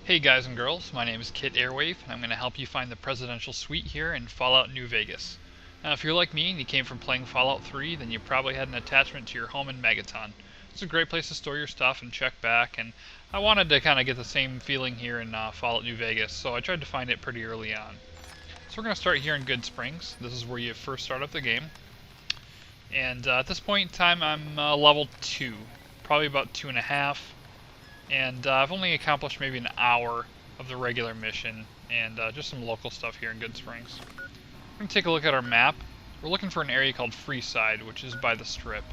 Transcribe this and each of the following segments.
Hey guys and girls, my name is Kit Airwave, and I'm going to help you find the Presidential Suite here in Fallout New Vegas. Now, if you're like me and you came from playing Fallout 3, then you probably had an attachment to your home in Megaton. It's a great place to store your stuff and check back, and I wanted to kind of get the same feeling here in Fallout New Vegas, so I tried to find it pretty early on. So we're going to start here in Good Springs. This is where you first start up the game. And at this point in time, I'm level 2, probably about 2.5. And I've only accomplished maybe an hour of the regular mission, and just some local stuff here in Good Springs. We're going to take a look at our map. We're looking for an area called Freeside, which is by the Strip.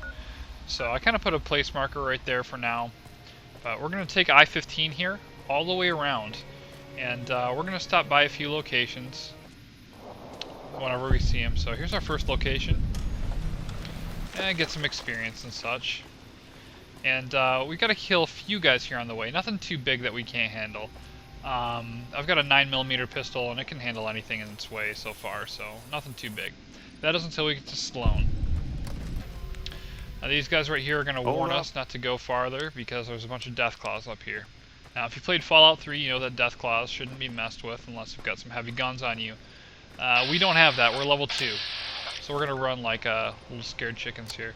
So I kind of put a place marker right there for now. But we're going to take I-15 here, all the way around. And we're going to stop by a few locations whenever we see them. So here's our first location. And get some experience and such. And we got to kill a few guys here on the way. Nothing too big that we can't handle. I've got a 9mm pistol, and it can handle anything in its way so far, so nothing too big. That is until we get to Sloan. Now, these guys right here are going to warn us not to go farther because there's a bunch of Deathclaws up here. Now, if you played Fallout 3, you know that Deathclaws shouldn't be messed with unless you've got some heavy guns on you. We don't have that. We're level 2. So we're going to run like little scared chickens here.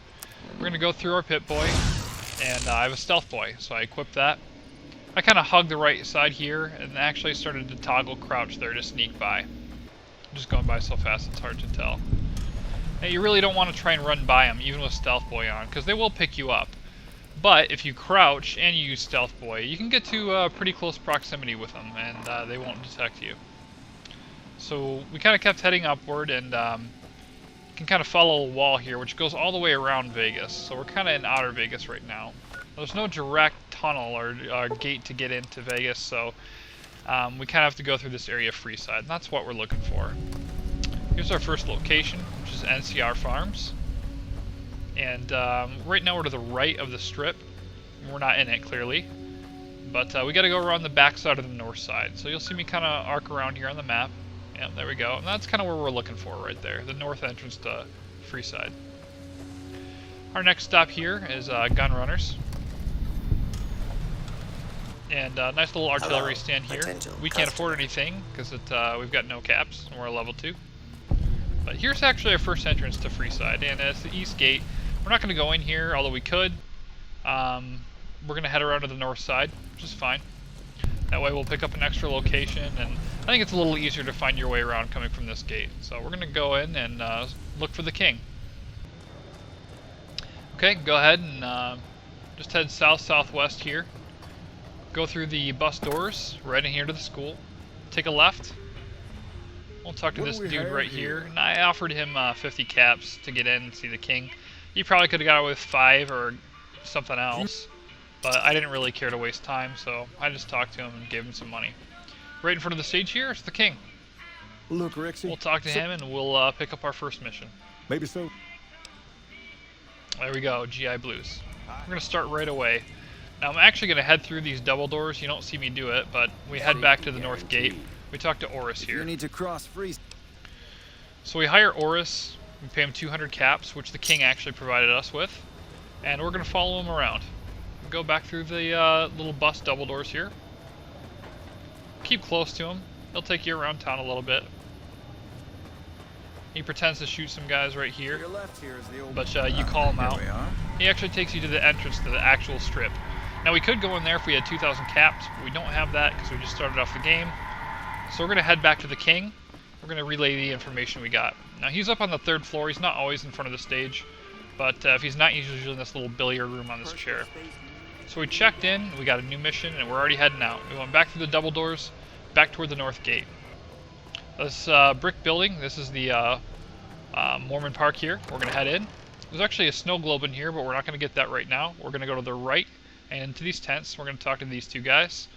We're going to go through our Pip-Boy. And I have a Stealth Boy, so I equipped that. I kind of hugged the right side here, and actually started to toggle crouch there to sneak by. I'm just going by so fast it's hard to tell. Now, you really don't want to try and run by them, even with Stealth Boy on, because they will pick you up. But if you crouch and you use Stealth Boy, you can get to pretty close proximity with them, and they won't detect you. So we kind of kept heading upward, and can kind of follow a wall here, which goes all the way around Vegas. So we're kind of in outer Vegas right now. There's no direct tunnel or gate to get into Vegas, so we kind of have to go through this area of Freeside, and that's what we're looking for. Here's our first location, which is NCR Farms. And right now we're to the right of the Strip. We're not in it, clearly. But we got to go around the back side of the north side. So you'll see me kind of arc around here on the map. Yeah, there we go. And that's kind of where we're looking for right there, the north entrance to Freeside. Our next stop here is Gun Runners. And a nice little artillery stand here. We can't afford anything because we've got no caps and we're a level 2. But here's actually our first entrance to Freeside, and it's the east gate. We're not going to go in here, although we could. We're going to head around to the north side, which is fine. That way we'll pick up an extra location, and I think it's a little easier to find your way around coming from this gate. So we're going to go in and look for the king. Okay, go ahead and just head south-southwest here. Go through the bus doors, right in here to the school. Take a left. We'll talk to this dude right here. And I offered him 50 caps to get in and see the king. He probably could have got it with 5 or something else. But I didn't really care to waste time, so I just talked to him and gave him some money. Right in front of the stage here is the king. Look, Rexy. We'll talk to him and we'll pick up our first mission. Maybe so. There we go, GI Blues. We're going to start right away. Now I'm actually going to head through these double doors. You don't see me do it, but we head back to the north gate. We talk to Oris here. You need to cross Freeze. So we hire Oris. We pay him 200 caps, which the king actually provided us with. And we're going to follow him around. Go back through the little bus double doors here. Keep close to him. He'll take you around town a little bit. He pretends to shoot some guys right here, but you call him out. He actually takes you to the entrance to the actual Strip. Now we could go in there if we had 2,000 caps, but we don't have that because we just started off the game. So we're going to head back to the king. We're going to relay the information we got. Now he's up on the 3rd floor. He's not always in front of the stage, but if he's not, he's usually in this little billiard room on this chair. So we checked in, we got a new mission, and we're already heading out. We went back through the double doors, back toward the north gate. This brick building, this is the Mormon Park here. We're going to head in. There's actually a snow globe in here, but we're not going to get that right now. We're going to go to the right and into these tents. We're going to talk to these two guys.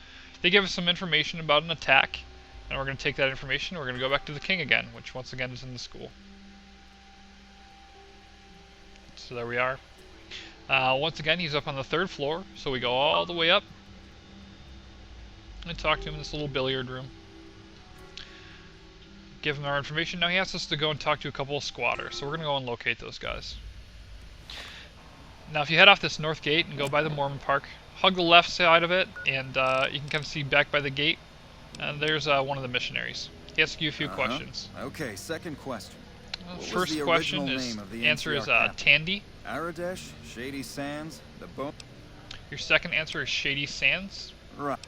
They give us some information about an attack, and we're going to take that information and we're going to go back to the king again, which once again is in the school. So there we are. Once again, he's up on the 3rd floor, so we go all the way up and talk to him in this little billiard room. Give him our information. Now he asks us to go and talk to a couple of squatters, so we're going to go and locate those guys. Now if you head off this north gate and go by the Mormon Park hug the left side of it, and you can kind of see back by the gate. And there's one of the missionaries. He asks you a few questions. Okay, second question. What was First the question original is, name of the answer NCR is captain? Tandy. Aradesh, Shady Sands, the Bone. Your second answer is Shady Sands. Right.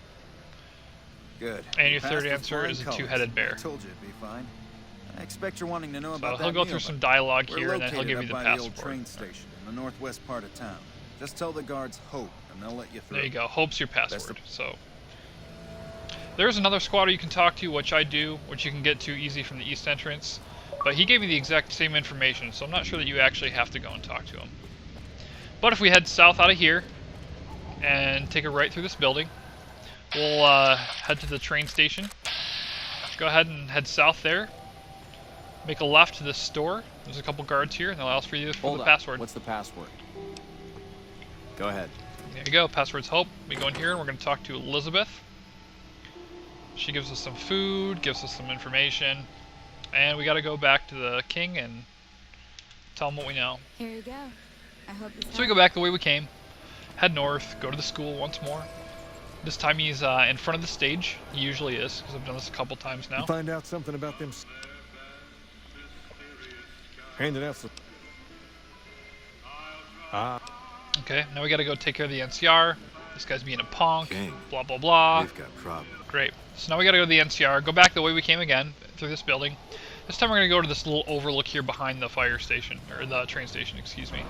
Good. And You your passed third with answer flying is a colors. two-headed bear. I told you it'd be fine. I expect you're wanting to know So about that he'll go meal, through some but dialogue we're here, and then he'll located give up you the by the old passport. train station in the northwest part of town. Just tell the guards Hope, and they'll let you through. There you go. Hope's your That's password. So there's another squatter you can talk to, which I do, which you can get to easy from the east entrance. But he gave me the exact same information, so I'm not sure that you actually have to go and talk to him. But if we head south out of here and take a right through this building, we'll head to the train station. Go ahead and head south there. Make a left to this store. There's a couple guards here, and they'll ask for you for the password. What's the password? Go ahead. There you go. Password's Hope. We go in here, and we're going to talk to Elizabeth. She gives us some food, gives us some information, and we got to go back to the king and tell him what we know. Here you go. I hope this So we go back the way we came, head north, go to the school once more. This time he's in front of the stage. He usually is, because I've done this a couple times now. You find out something about them. Handing out some. Okay, now we got to go take care of the NCR. This guy's being a punk. King, Blah blah blah. we've got problems. Great. So now we got to go to the NCR. Go back the way we came again through this building. This time we're going to go to this little overlook here behind the fire station, or the train station, excuse me.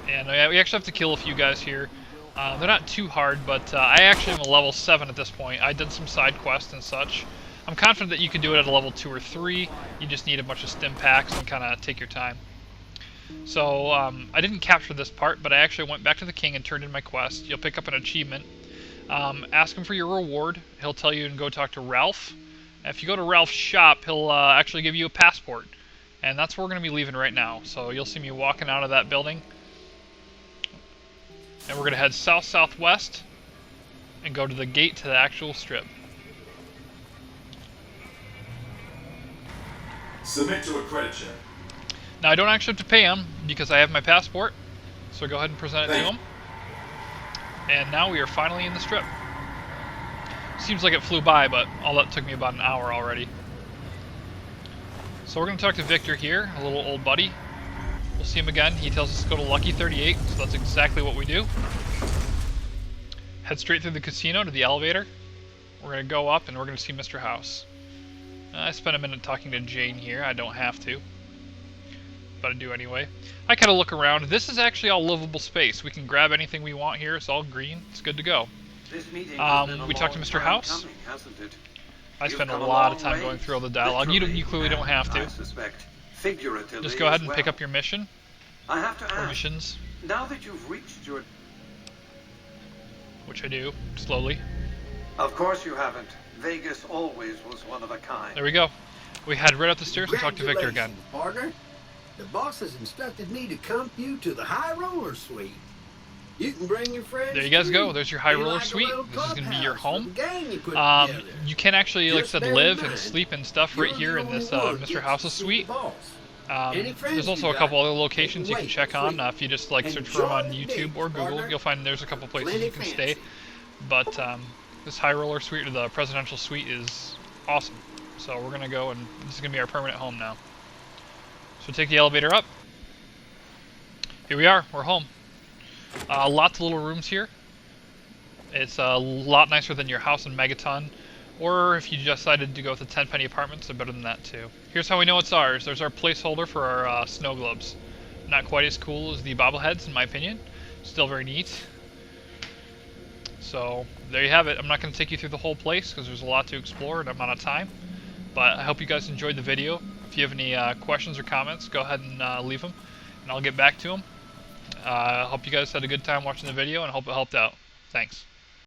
And we actually have to kill a few guys here. They're not too hard, but I actually am a level 7 at this point. I did some side quests and such. I'm confident that you can do it at a level 2 or 3. You just need a bunch of stim packs and kind of take your time. So I didn't capture this part, but I actually went back to the king and turned in my quest. You'll pick up an achievement. Ask him for your reward. He'll tell you and go talk to Ralph. If you go to Ralph's shop, he'll actually give you a passport. And that's where we're going to be leaving right now. So you'll see me walking out of that building. And we're going to head south-southwest and go to the gate to the actual strip. Submit to a credit check. Now I don't actually have to pay him because I have my passport. So go ahead and present it to him. And now we are finally in the strip. Seems like it flew by, but all that took me about an hour already. So we're going to talk to Victor here, a little old buddy. We'll see him again. He tells us to go to Lucky 38, so that's exactly what we do. Head straight through the casino to the elevator. We're going to go up and we're going to see Mr. House. I spent a minute talking to Jane here. I don't have to, but I do anyway. I kind of look around. This is actually all livable space. We can grab anything we want here. It's all green. It's good to go. This meeting has been a We talked to long Mr. time House. coming, hasn't it? I You've spend a come lot of long time way, going through all the dialogue. You literally, clearly don't have and to. I suspect figuratively Just go ahead as and well. pick up your mission I have to or ask, missions, now that you've reached your... which I do slowly. Of course you haven't. Vegas always was one of a kind. There we go. We head right up the stairs and talk to Victor again. Partner, the boss has instructed me to come you to the High Roller Suite. You can bring your friends. There you guys too. go. There's your High Be Roller like a Suite. little This is going to be your clubhouse home. for the gang you put together. You can actually, like I Just said, bear in live and mind, sleep and stuff right you're here the in this only one Mr. gets House's to see suite. the boss. Any friends There's also you a couple got, other locations you can wait, check on. free. If you just like And search for them on enjoy the YouTube day, or Google, partner. you'll find there's a couple places Plenty you can stay. fancy. But this High Roller Suite, or the Presidential Suite, is awesome. So we're gonna go, and this is gonna be our permanent home now. So take the elevator up. Here we are. We're home. Lots of little rooms here. It's a lot nicer than your house in Megaton. Or if you decided to go with the 10 penny apartments, they're better than that too. Here's how we know it's ours. There's our placeholder for our snow globes. Not quite as cool as the bobbleheads, in my opinion. Still very neat. So there you have it. I'm not going to take you through the whole place because there's a lot to explore and I'm out of time. But I hope you guys enjoyed the video. If you have any questions or comments, go ahead and leave them, and I'll get back to them. I hope you guys had a good time watching the video, and I hope it helped out. Thanks.